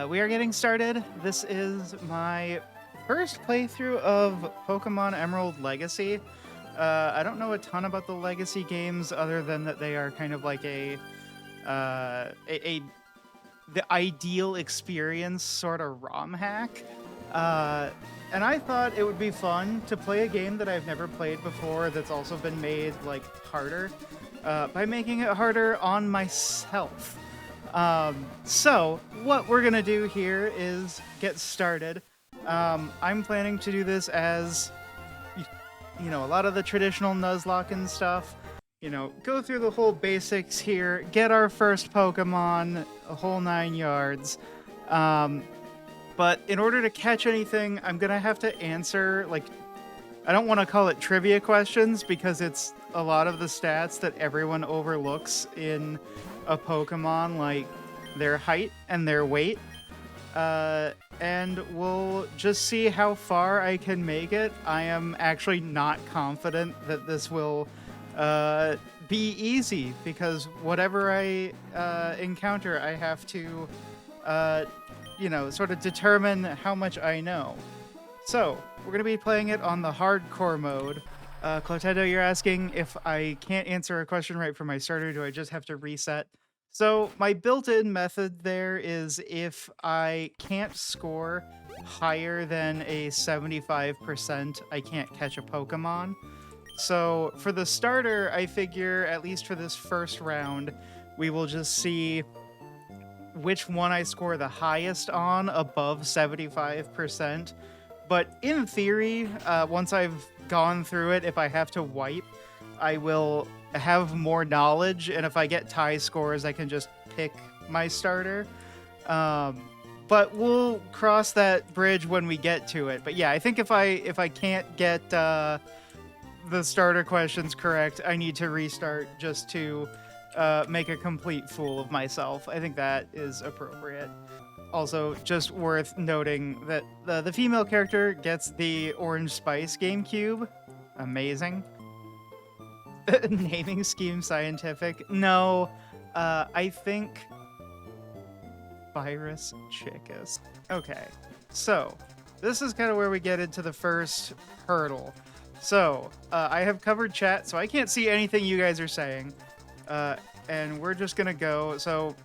We are getting started. This is my first playthrough of Pokemon Emerald Legacy. I don't know a ton about the Legacy games other than that they are kind of like the ideal experience sort of ROM hack. Uh, and I thought it would be fun to play a game that I've never played before that's also been made like harder by making it harder on myself. So what we're gonna do here is get started. I'm planning to do this as, a lot of the traditional Nuzlocke and stuff. Go through the whole basics here, get our first Pokemon, a whole 9 yards. But in order to catch anything, I'm gonna have to answer, I don't want to call it trivia questions because it's a lot of the stats that everyone overlooks in a Pokemon, like their height and their weight. And we'll just see how far I can make it. I am actually not confident that this will be easy because whatever I encounter, I have to, sort of determine how much I know. So, we're going to be playing it on the hardcore mode. Clotendo, you're asking if I can't answer a question right for my starter, do I just have to reset? So, my built-in method there is if I can't score higher than a 75%, I can't catch a Pokemon. So, for the starter, I figure, at least for this first round, we will just see which one I score the highest on above 75%. But in theory, once I've gone through it, if I have to wipe, I will have more knowledge, and if I get tie scores, I can just pick my starter. But we'll cross that bridge when we get to it. But yeah, I think if I can't get the starter questions correct, I need to restart just to make a complete fool of myself. I think that is appropriate. Also, just worth noting that the female character gets the Orange Spice GameCube. Amazing. Naming scheme scientific. No, I think Virus Chickus. Okay, so this is kind of where we get into the first hurdle. So, I have covered chat, so I can't see anything you guys are saying. And we're just gonna go. So,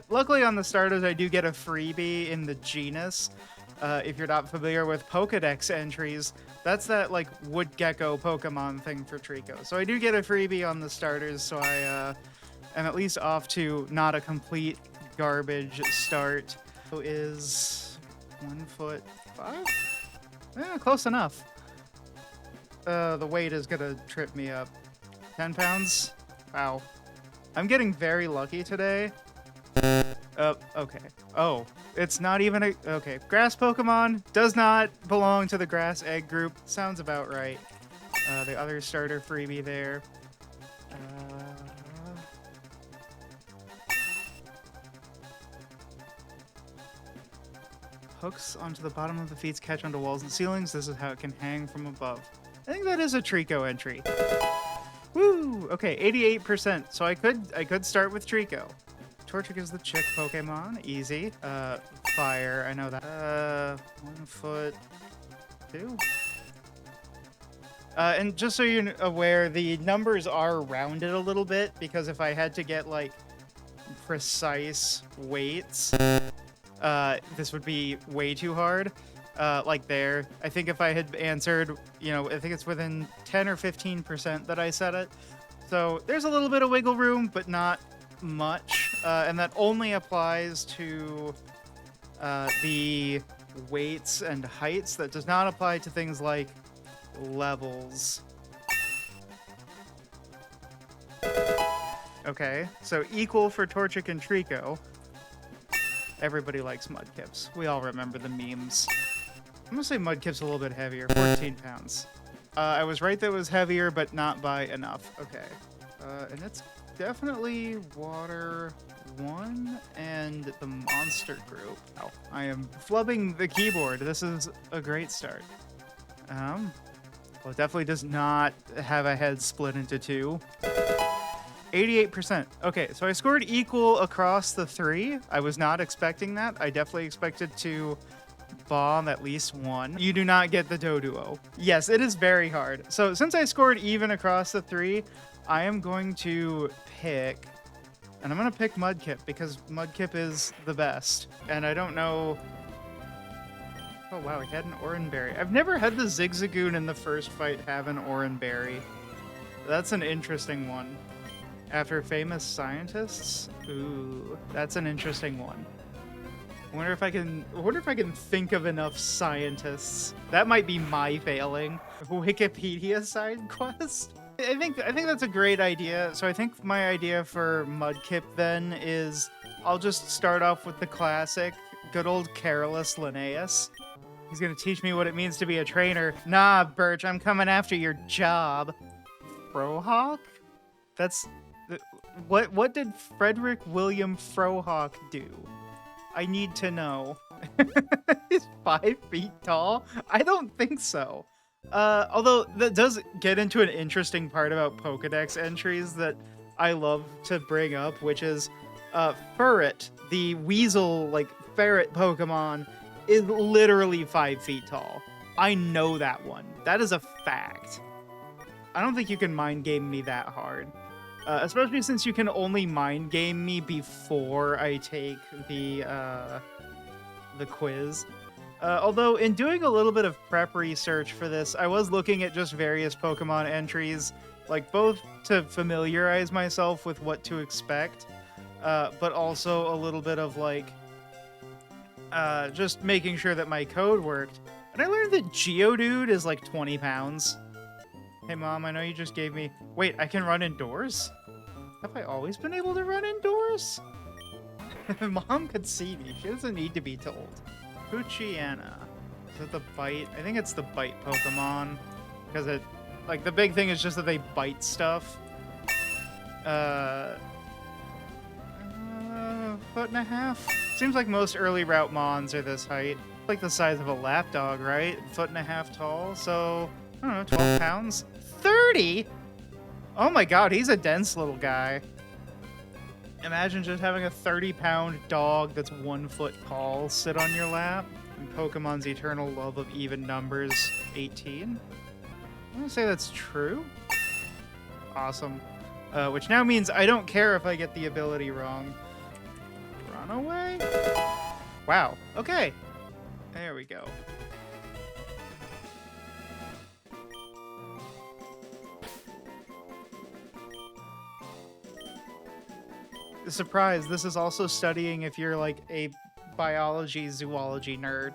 luckily on the starters, I do get a freebie in the genus. If you're not familiar with Pokedex entries, that's that like wood gecko Pokemon thing for Trico. So I do get a freebie on the starters, so I am at least off to not a complete garbage start. So is 1'5"? Close enough. The weight is gonna trip me up. 10 pounds? Wow. I'm getting very lucky today. Okay. Oh, it's not even a... Okay, grass Pokemon does not belong to the grass egg group. Sounds about right. The other starter freebie there. Hooks onto the bottom of the feet, catch onto walls and ceilings. This is how it can hang from above. I think that is a Trico entry. Woo! Okay, 88%. So I could start with Trico. Torchic is the chick Pokemon. Easy. Fire. I know that. 1'2". And just so you're aware, the numbers are rounded a little bit because if I had to get like precise weights, this would be way too hard. Like there, I think if I had answered, I think it's within 10 or 15% that I said it. So there's a little bit of wiggle room, but not much. And that only applies to the weights and heights. That does not apply to things like levels. Okay, so equal for Torchic and Trico. Everybody likes Mudkips. We all remember the memes. I'm gonna say Mudkip's a little bit heavier, 14 pounds. I was right that it was heavier, but not by enough. Okay. And it's definitely Water 1 and the Monster group. Oh, I am flubbing the keyboard. This is a great start. Well, it definitely does not have a head split into two. 88%. Okay, so I scored equal across the 3. I was not expecting that. I definitely expected to bomb at least one. You do not get the Doduo. Yes, it is very hard. So since I scored even across the 3, I am going to pick... And I'm going to pick Mudkip because Mudkip is the best. And I don't know... Oh, wow, he had an Oranberry. I've never had the Zigzagoon in the first fight have an Oranberry. That's an interesting one. After famous scientists? Ooh, that's an interesting one. I wonder if I can think of enough scientists. That might be my failing. Wikipedia side quest? I think that's a great idea. So I think my idea for Mudkip then is I'll just start off with the classic, good old Carolus Linnaeus. He's gonna teach me what it means to be a trainer. Nah, Birch, I'm coming after your job. Frohawk? That's... What did Frederick William Frohawk do? I need to know. He's 5 feet tall? I don't think so. Although that does get into an interesting part about Pokedex entries that I love to bring up, which is Furret, the weasel, like, ferret Pokemon, is literally 5 feet tall. I know that one. That is a fact. I don't think you can mind game me that hard. Especially since you can only mind game me before I take the quiz. Although, in doing a little bit of prep research for this, I was looking at just various Pokemon entries, like both to familiarize myself with what to expect, but also a little bit of like, just making sure that my code worked. And I learned that Geodude is like 20 pounds. Hey Mom, I know you just gave me... Wait, I can run indoors? Have I always been able to run indoors? Mom could see me. She doesn't need to be told. Poochyena. Is it the bite? I think it's the bite Pokemon. Because it... Like, the big thing is just that they bite stuff. 1.5 foot? Seems like most early route Mons are this height. Like the size of a lapdog, right? 1.5 feet tall, so... I don't know, 12 pounds? 30? Oh my god, he's a dense little guy. Imagine just having a 30-pound dog that's 1 foot tall sit on your lap. And Pokemon's eternal love of even numbers, 18? I'm gonna say that's true. Awesome. Which now means I don't care if I get the ability wrong. Run away? Wow, okay. There we go. Surprise, this is also studying if you're like a biology, zoology nerd.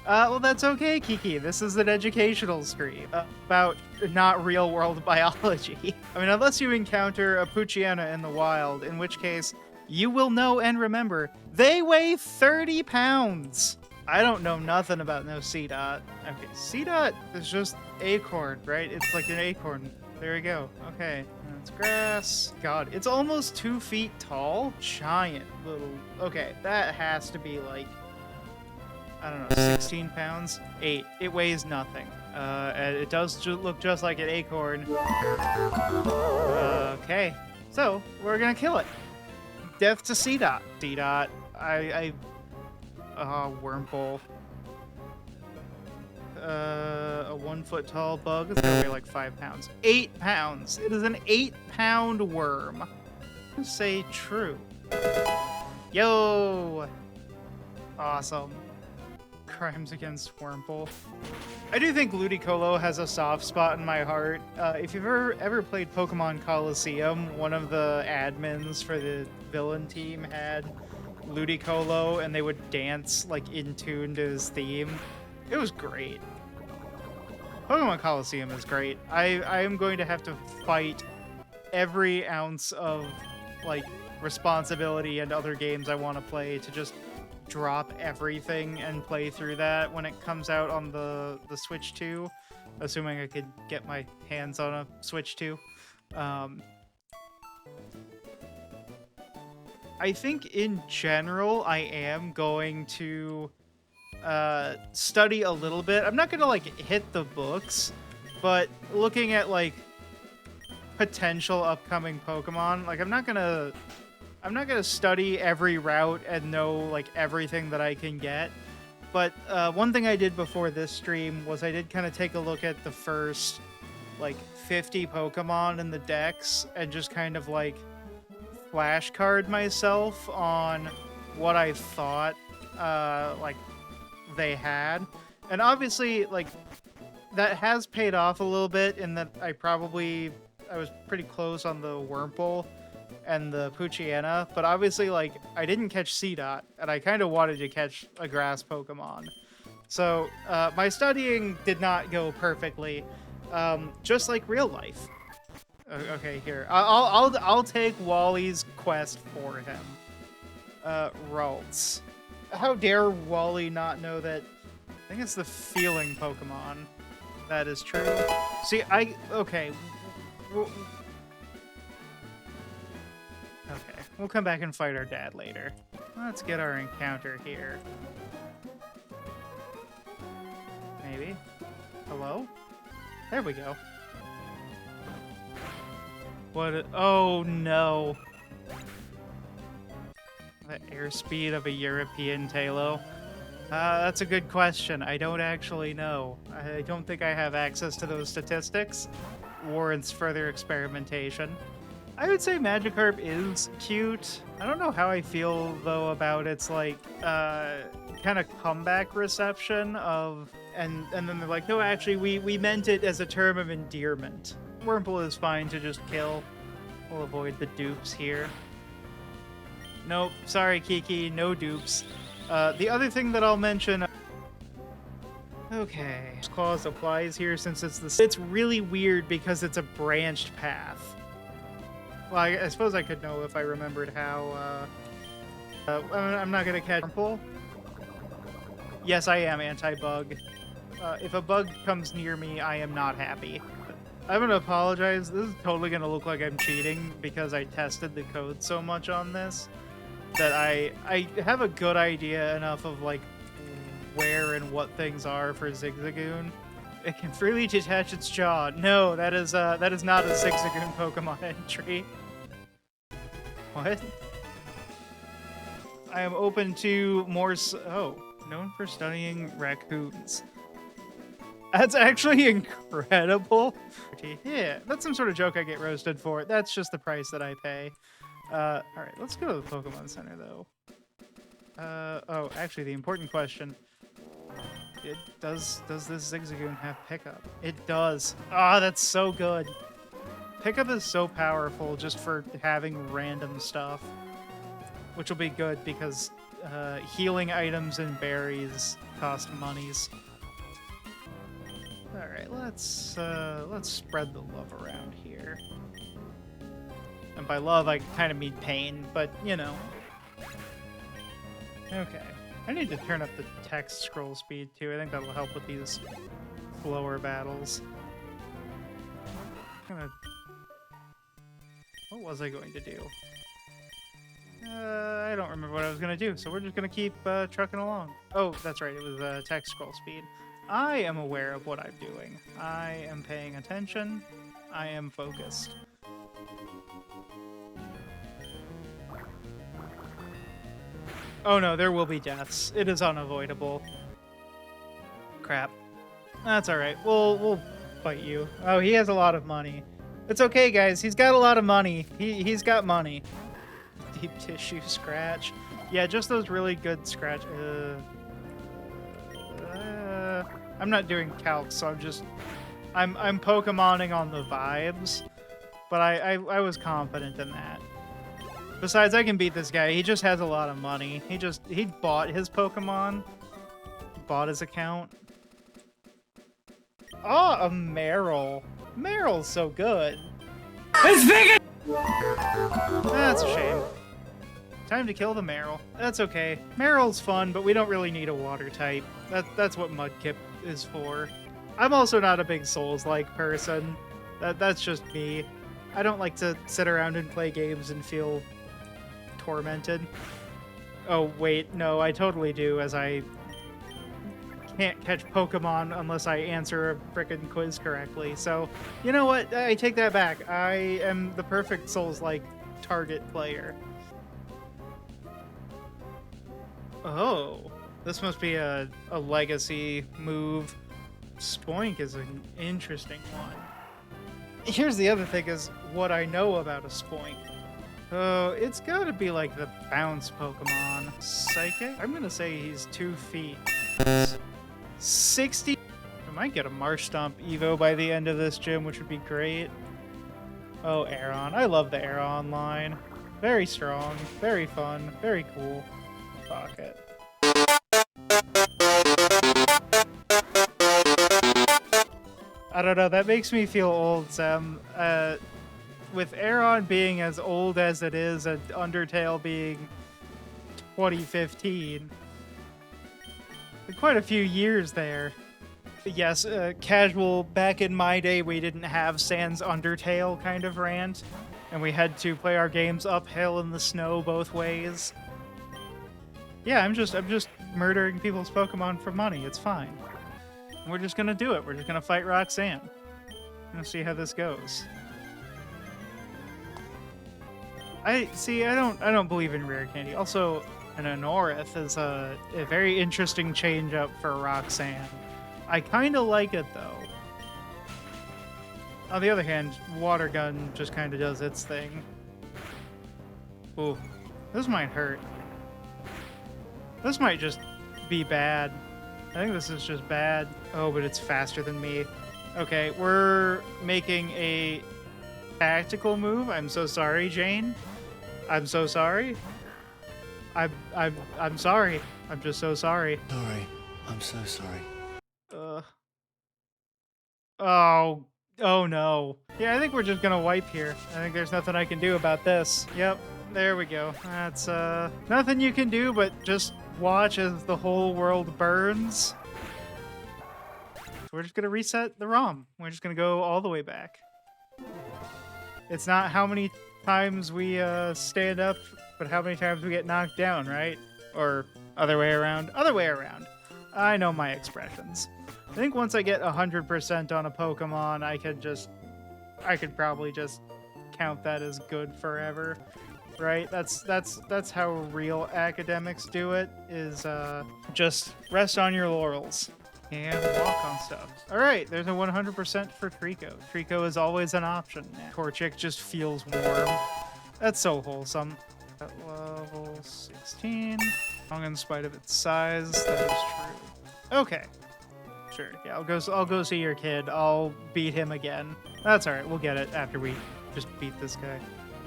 Well, that's okay, Kiki. This is an educational stream about not real-world biology. I mean, unless you encounter a Poochyena in the wild, in which case you will know and remember they weigh 30 pounds. I don't know nothing about no C-Dot. Okay, C-Dot is just acorn, right? It's like an acorn. There we go. Okay, that's grass. God, it's almost 2 feet tall. Giant little... Okay, that has to be like... I don't know, 16 pounds? 8. It weighs nothing. And it does look just like an acorn. Okay, so we're gonna kill it. Death to C-Dot. C-Dot. Wurmple. A 1 foot tall bug. It's gonna weigh like 5 pounds. 8 pounds. It is an 8-pound worm. I'm gonna say true. Yo! Awesome. Crimes against Wurmple. I do think Ludicolo has a soft spot in my heart. If you've ever played Pokemon Coliseum, one of the admins for the villain team had Ludicolo, and they would dance like in tune to his theme. It was great. Pokemon Coliseum is great. I am going to have to fight every ounce of like responsibility and other games I want to play to just drop everything and play through that when it comes out on the Switch 2, assuming I could get my hands on a Switch 2. I think in general I am going to study a little bit. I'm not gonna like hit the books, but looking at like potential upcoming Pokemon. Like, I'm not gonna study every route and know like everything that I can get. But one thing I did before this stream was I did kind of take a look at the first like 50 Pokemon in the dex and just kind of like flashcard myself on what I thought like they had. And obviously like that has paid off a little bit in that I was pretty close on the Wurmple and the Poochyena, but obviously, like, I didn't catch Seedot, and I kind of wanted to catch a grass Pokemon. So, my studying did not go perfectly, just like real life. Okay, here. I'll take Wally's quest for him. Ralts. How dare Wally not know that? I think it's the feeling Pokemon. That is true. See, okay. Okay, we'll come back and fight our dad later. Let's get our encounter here. Maybe? Hello? There we go. Oh no. The airspeed of a European Talo? That's a good question. I don't actually know. I don't think I have access to those statistics. Warrants further experimentation. I would say Magikarp is cute. I don't know how I feel, though, about its, like, kind of comeback reception of... And then they're like, no, actually, we meant it as a term of endearment. Wurmple is fine to just kill. We'll avoid the dupes here. Nope, sorry, Kiki, no dupes. The other thing that I'll mention... Okay. Clause applies here since it's really weird because it's a branched path. Well, I suppose I could know if I remembered how, I'm not gonna catch Wurmple. Yes, I am anti-bug. If a bug comes near me, I am not happy. I'm gonna apologize. This is totally gonna look like I'm cheating because I tested the code so much on this that I have a good idea enough of, like, where and what things are for Zigzagoon. It can freely detach its jaw. No, that is not a Zigzagoon Pokemon entry. What? I am open to more. Oh, known for studying raccoons. That's actually incredible. Yeah, that's some sort of joke I get roasted for. That's just the price that I pay. All right, let's go to the Pokemon Center though. Oh, actually, the important question. Does this Zigzagoon have pickup? It does. Ah, that's so good. Pickup is so powerful just for having random stuff, which will be good because healing items and berries cost monies. All right, let's spread the love around here. And by love, I kind of mean pain, but you know. Okay. I need to turn up the text scroll speed, too. I think that'll help with these slower battles. What was I going to do? I don't remember what I was going to do, so we're just going to keep trucking along. Oh, that's right. It was text scroll speed. I am aware of what I'm doing. I am paying attention. I am focused. Oh no, there will be deaths. It is unavoidable. Crap. That's alright. We'll fight you. Oh, he has a lot of money. It's okay, guys. He's got a lot of money. He's got money. Deep tissue scratch. Yeah, just those really good scratch. I'm not doing calcs, so I'm Pokemoning on the vibes. But I was confident in that. Besides, I can beat this guy. He just has a lot of money. He bought his Pokemon. Bought his account. Oh, a Meryl. Meryl's so good. It's vegan! That's a shame. Time to kill the Meryl. That's okay. Meryl's fun, but we don't really need a water type. That's what Mudkip is for. I'm also not a big Souls-like person. That's just me. I don't like to sit around and play games and feel tormented. Oh, wait, no, I totally do, as I can't catch Pokemon unless I answer a frickin' quiz correctly. So, you know what? I take that back. I am the perfect Souls-like target player. Oh, this must be a legacy move. Spoink is an interesting one. Here's the other thing is what I know about a Spoink. Oh, it's gotta be like the bounce Pokemon. Psychic? I'm gonna say he's 2 feet. 60? I might get a Marshtomp Evo by the end of this gym, which would be great. Oh, Aeron. I love the Aeron line. Very strong, very fun, very cool. Fuck it. I don't know, that makes me feel old, Sam. With Aeron being as old as it is and Undertale being 2015, quite a few years there. Yes, casual, back in my day we didn't have Sans Undertale kind of rant, and we had to play our games uphill in the snow both ways. Yeah, I'm just murdering people's Pokemon for money, it's fine. We're just gonna do it, we're just gonna fight Roxanne. I'm gonna see how this goes. I don't believe in rare candy. Also, an Anorith is a very interesting change up for Roxanne. I kind of like it though. On the other hand, Water Gun just kind of does its thing. Ooh, this might hurt. This might just be bad. I think this is just bad. Oh, but it's faster than me. Okay, we're making a tactical move. I'm so sorry, Jane. I'm so sorry. I'm sorry. I'm just so sorry. Sorry. I'm so sorry. Oh no. Yeah, I think we're just gonna wipe here. I think there's nothing I can do about this. Yep, there we go. That's nothing you can do but just watch as the whole world burns. So we're just gonna reset the ROM. We're just gonna go all the way back. It's not how many times we stand up, but how many times we get knocked down, right? Or other way around. Other way around. I know my expressions. I think once I get 100% on a Pokemon, I could probably just count that as good forever, right? That's how real academics do it, is just rest on your laurels and walk on stuff. All right, there's a 100% for Trico. Trico is always an option. Torchic just feels warm. That's so wholesome. At level 16, long in spite of its size, that is true. Okay. Sure, yeah, I'll go see your kid. I'll beat him again. That's all right. We'll get it after we just beat this guy.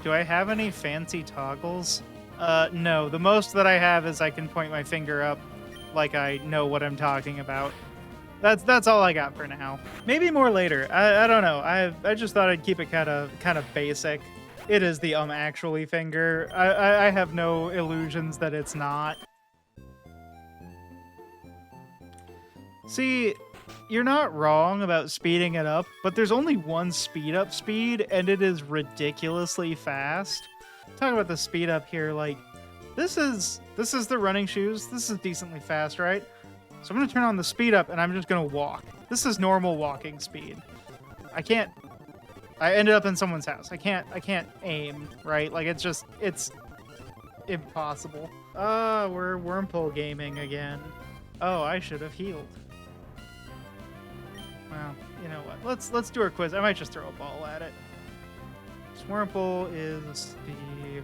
Do I have any fancy toggles? No. The most that I have is I can point my finger up like I know what I'm talking about. That's all I got for now. Maybe more later. I don't know. I just thought I'd keep it kind of basic. It is the actually finger. I have no illusions that it's not. See, you're not wrong about speeding it up, but there's only one speed up speed, and it is ridiculously fast. Talk about the speed up here, like, this is the running shoes. This is decently fast, right? So I'm gonna turn on the speed up, and I'm just gonna walk. This is normal walking speed. I ended up in someone's house. I can't aim, right? Like, it's impossible. We're Wormhole gaming again. Oh, I should have healed. Well, you know what? Let's do our quiz. I might just throw a ball at it. Swirple is the...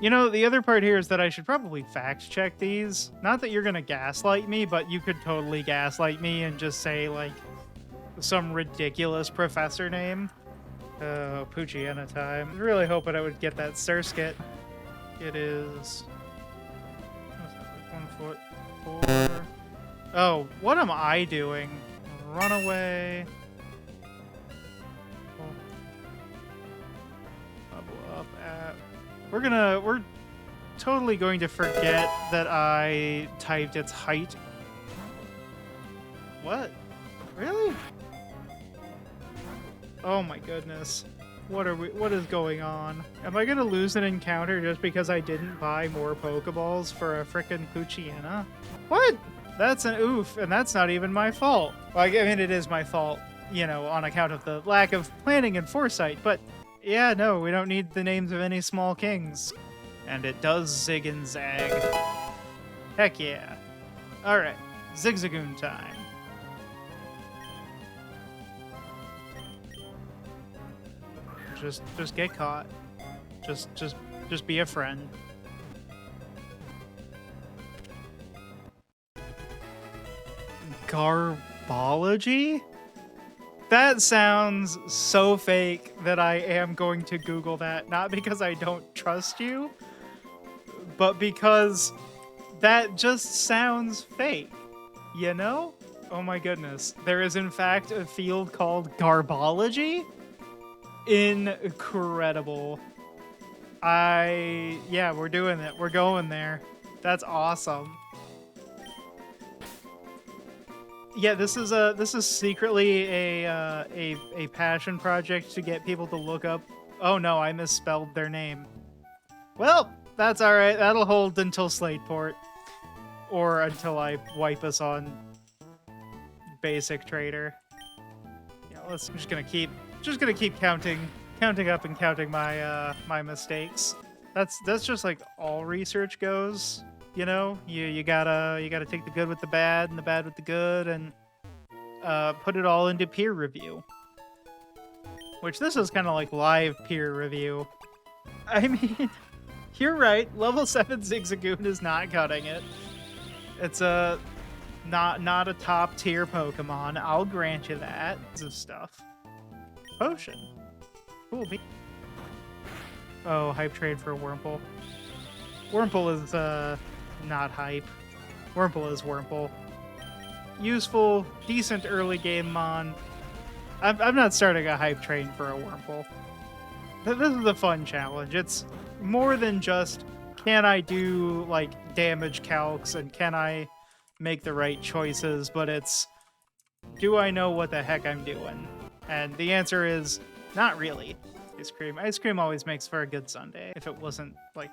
You know, the other part here is that I should probably fact check these. Not that you're gonna gaslight me, but you could totally gaslight me and just say, like, some ridiculous professor name. Oh, Poochyena time. I was really hoping I would get that Surskit. It is... What's that, like 1 foot 4... Oh, what am I doing? Run away. Bubble up at... We're totally going to forget that I typed its height. What? Really? Oh my goodness. What is going on? Am I gonna lose an encounter just because I didn't buy more Pokeballs for a frickin' Poochyena? What? That's an oof, and that's not even my fault. Well, I mean, it is my fault, you know, on account of the lack of planning and foresight, but yeah, no, we don't need the names of any small kings. And it does zig and zag. Heck yeah. Alright, Zigzagoon time. Just get caught. Just be a friend. Garbology? That sounds so fake that I am going to Google that, not because I don't trust you, but because that just sounds fake, you know? Oh my goodness. There is in fact a field called Garbology? Incredible. Yeah, we're doing it. We're going there. That's awesome. Yeah, this is secretly a passion project to get people to look up. Oh no, I misspelled their name. Well, that's all right. That'll hold until Slateport, or until I wipe us on Basic Trader. Yeah, I'm just gonna keep counting up and counting my my mistakes. That's just like all research goes. You know, you gotta take the good with the bad and the bad with the good, and put it all into peer review. Which this is kind of like live peer review. I mean, you're right. Level 7 Zigzagoon is not cutting it. It's not a top tier Pokemon. I'll grant you that. Of stuff. Potion. Cool. Oh, hype trade for a Wurmple. Wurmple is not hype. Wurmple is Wurmple. Useful, decent early game mon. I'm not starting a hype train for a Wurmple. This is a fun challenge. It's more than just, can I do like damage calcs and can I make the right choices, but it's, do I know what the heck I'm doing? And the answer is, not really. Ice cream. Ice cream always makes for a good sundae. If it wasn't like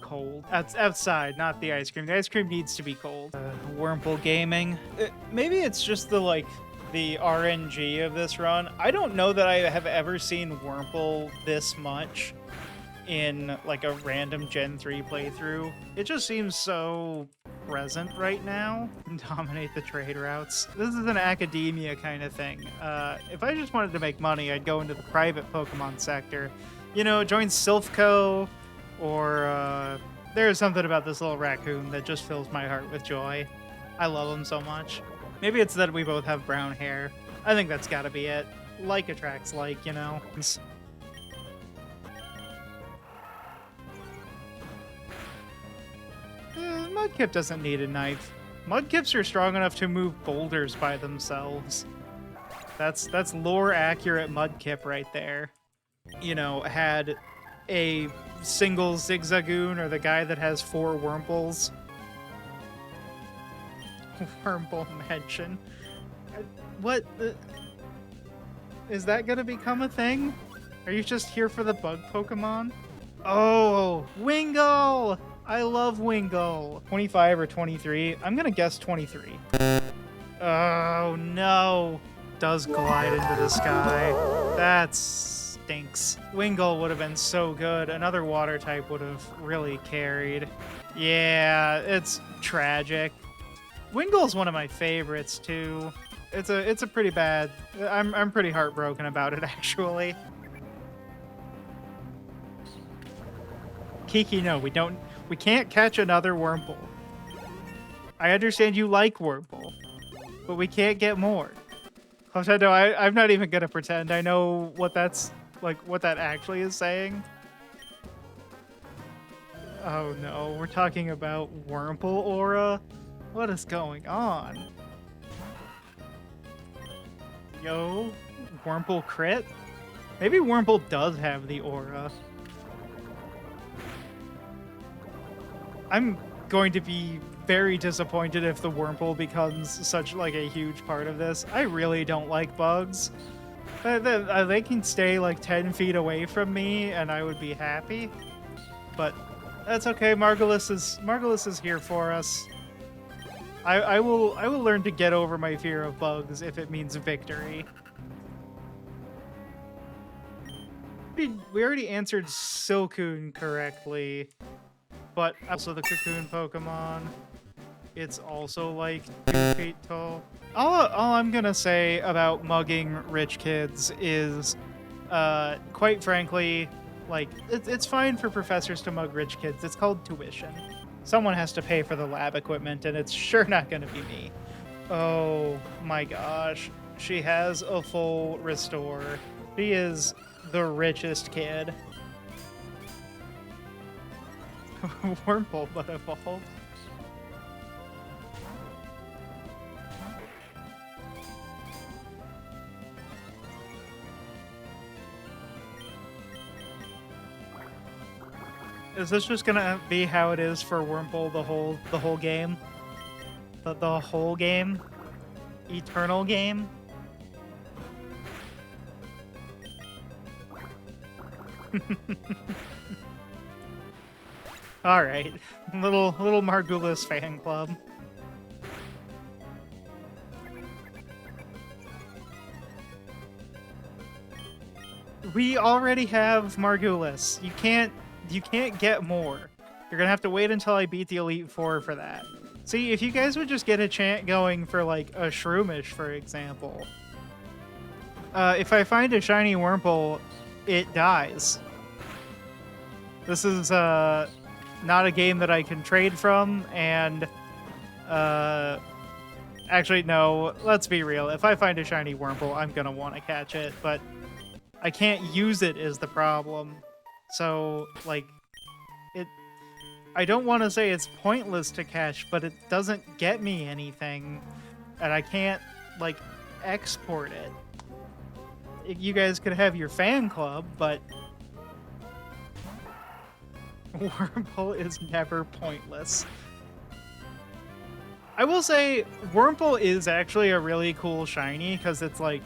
cold. Outside, not the ice cream. The ice cream needs to be cold. Wurmple gaming. Maybe it's just the RNG of this run. I don't know that I have ever seen Wurmple this much in like a random Gen 3 playthrough. It just seems so present right now. Dominate the trade routes. This is an academia kind of thing. If I just wanted to make money, I'd go into the private Pokemon sector. You know, join Silphco, or there's something about this little raccoon that just fills my heart with joy. I love him so much. Maybe it's that we both have brown hair. I think that's gotta be it. Like attracts like, you know. Mudkip doesn't need a knife. Mudkips are strong enough to move boulders by themselves. That's lore accurate Mudkip right there. You know, had a single Zigzagoon or the guy that has 4 Wurmples. Wurmple mention. What? Is that gonna become a thing? Are you just here for the bug Pokemon? Oh, Wingull! I love Wingull. 25 or 23? I'm gonna guess 23. Oh no! Does glide into the sky. That stinks. Wingull would have been so good. Another water type would have really carried. Yeah, it's tragic. Wingull's one of my favorites too. It's a pretty bad. I'm pretty heartbroken about it actually. Kiki, no, we can't catch another Wurmple. I understand you like Wurmple, but we can't get more. No, I'm not even gonna pretend I know what that's like, what that actually is saying. Oh no, we're talking about Wurmple aura? What is going on? Yo, Wurmple crit? Maybe Wurmple does have the aura. I'm going to be very disappointed if the Wurmple becomes such like a huge part of this. I really don't like bugs. They can stay like 10 feet away from me and I would be happy. But that's okay, Margulis is here for us. I will learn to get over my fear of bugs if it means victory. We already answered Silcoon correctly, but also the Cocoon Pokemon. It's also like 2 feet tall. All I'm gonna say about mugging rich kids is, quite frankly, like, it's fine for professors to mug rich kids. It's called tuition. Someone has to pay for the lab equipment, and it's sure not gonna be me. Oh my gosh. She has a full restore. She is the richest kid. Wurmple, but evolved. Is this just gonna be how it is for Wurmple the whole game? The whole game? Eternal game? All right, little Margulis fan club. We already have Margulis. You can't get more. You're gonna have to wait until I beat the Elite Four for that. See, if you guys would just get a chant going for like a Shroomish, for example. If I find a shiny Wurmple, it dies. This is not a game that I can trade from, and actually no, let's be real. If I find a shiny Wurmple, I'm gonna want to catch it, but I can't use it is the problem. So, like, I don't want to say it's pointless to catch, but it doesn't get me anything, and I can't, like, export it. You guys could have your fan club, but Wurmple is never pointless. I will say, Wurmple is actually a really cool shiny, because it's, like,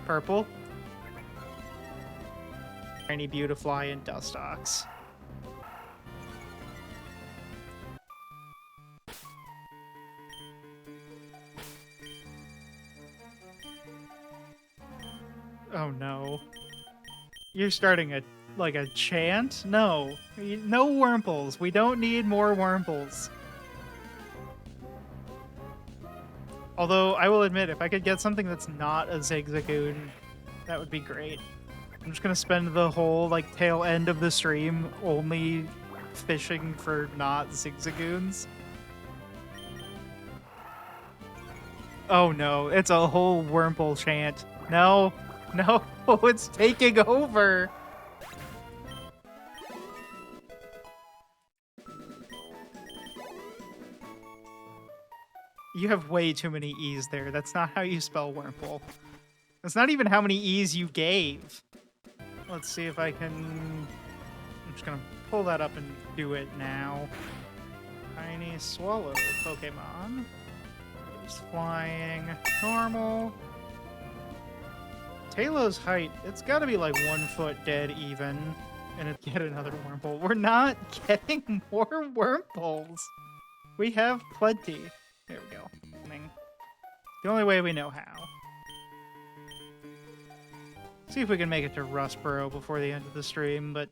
purple. Shiny Beautifly and Dustox. Oh no. You're starting a chant? No. No Wurmples. We don't need more Wurmples. Although, I will admit, if I could get something that's not a Zigzagoon, that would be great. I'm just gonna spend the whole, like, tail end of the stream only fishing for not Zigzagoons. Oh no, it's a whole Wurmple chant. No, no, it's taking over! You have way too many E's there. That's not how you spell Wurmple. That's not even how many E's you gave. Let's see if I can... I'm just gonna pull that up and do it now. Tiny Swallow Pokemon. Just flying. Normal. Talos' height, it's gotta be like 1 foot dead even. And it's yet another Wurmple. We're not getting more Wurmples. We have plenty. There we go. The only way we know how. See if we can make it to Rustboro before the end of the stream, but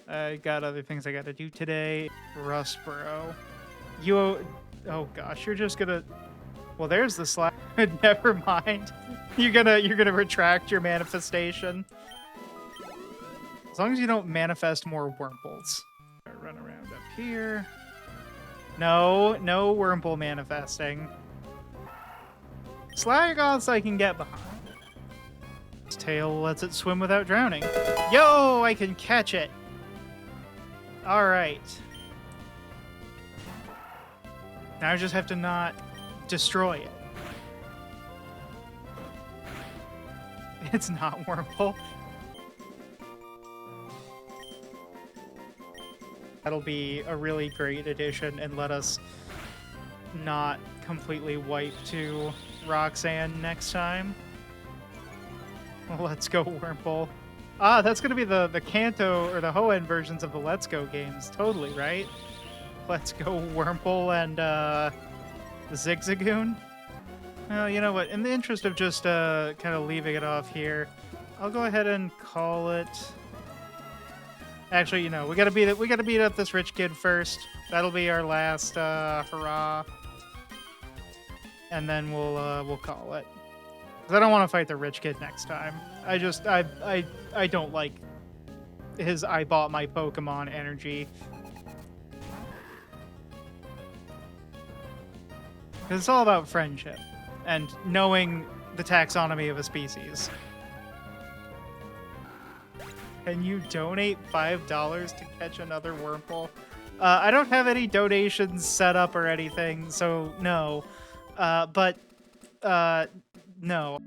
I got other things I gotta do today. Rustboro. Oh gosh, you're just gonna... Well, there's the slide. Never mind. You're gonna retract your manifestation. As long as you don't manifest more Wurmples. Run around up here. No Wurmple manifesting. Slagoths I can get behind. Its tail lets it swim without drowning. Yo, I can catch it. All right. Now I just have to not destroy it. It's not Wurmple. That'll be a really great addition and let us not completely wipe to Roxanne next time. Let's Go Wurmple. Ah, that's gonna be the Kanto or the Hoenn versions of the Let's Go games. Totally, right? Let's Go Wurmple and Zigzagoon. Well, you know what? In the interest of just kind of leaving it off here, I'll go ahead and call it. Actually, you know, we gotta beat up this rich kid first. That'll be our last hurrah, and then we'll call it. 'Cause I don't want to fight the rich kid next time. I don't like his I bought my Pokemon energy. Because it's all about friendship and knowing the taxonomy of a species. Can you donate $5 to catch another Wurmple? I don't have any donations set up or anything, so no. No.